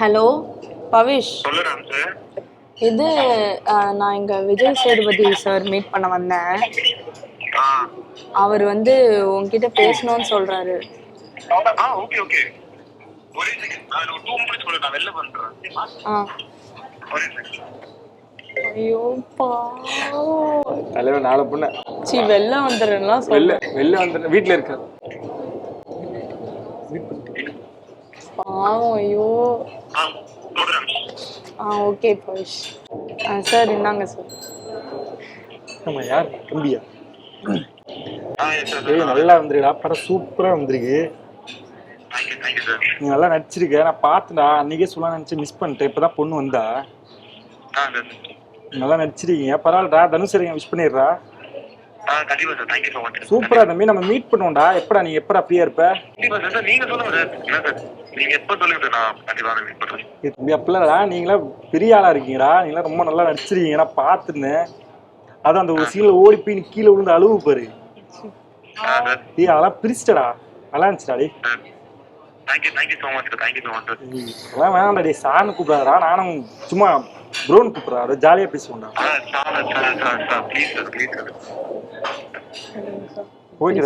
Hello Pavish, சொல்லு Ram sir. இது நான் இங்க விஜய் சேதுபதி சார் மீட் பண்ண வந்தேன். ஆ அவர் வந்து உன்கிட்ட பேசணும்னு சொல்றாரு. Okay okay. ஒரே செகண்ட், நான் ஒரு 2 மினிட்ஸ் கூட நான் வெளில வந்துறேன். ஒரே செகண்ட். ஐயோ பாவம். தலைவர் நாளை பொண்ணு வெளில வந்துடுறேன்லாம் வெளில சொல்ல. வெளில வந்து வீட்டில் இருக்க பாவம். ஐயோ. ஓகே பவிஷ். சார் இந்தாங்க சார். ஆமா, யார் தம்பியா? Yes sir. ஏய், நல்லா வந்துருக்கா, படம் சூப்பரா வந்திருக்கு. Thank you sir. நீ நல்லா நடிச்சிருக்க, நான் பார்த்தேன்டா, அன்னைக்கே சொல்ல நினைச்சு மிஸ் பண்ணிட்டேன். இப்பதான் பொண்ணு வந்தா. நல்லா நடிச்சிருக்கீங்க, பரவாயில்லடா. தனுஷ் விஷ் பண்ணிடுறா. கண்டிப்பா சார். Thank you so much. சூப்பரா தம்பி, நம்ம மீட் பண்ணுவோம்டா. எப்படா நீ எப்படா ஃப்ரீயா இருப்ப? கண்டிப்பா சார். நீங்க சொல்லுங்க சார். என்ன சார் நீங்க எப்ப சொல்லுங்க சார், நான் கண்டிப்பா மீட் பண்றேன். தம்பி அப்பலடா, நீங்களா பெரிய ஆளா இருக்கீங்கடா. நீங்களா ரொம்ப நல்லா நடிச்சிருக்கீங்க, நான் பார்த்துருந்தேன். அதான் அந்த ஒரு சீன்ல ஓடி போய் நீ கீழே விழுந்து அழுவு பாரு. ஏய், அதெல்லாம் பிரிச்சிட்டடா, நல்லா இருந்துச்சுடா. Thank you so much sir. Thank you so much sir. அதெல்லாம் வேணாம்டா, டே சார்னு கூப்பிடாதடா. நானும் சும்மா ப்ரோன்னு கூப்பிடுறா, ஜாலியா பேசுவோம்டா. Sir please sir, please sir. Okay.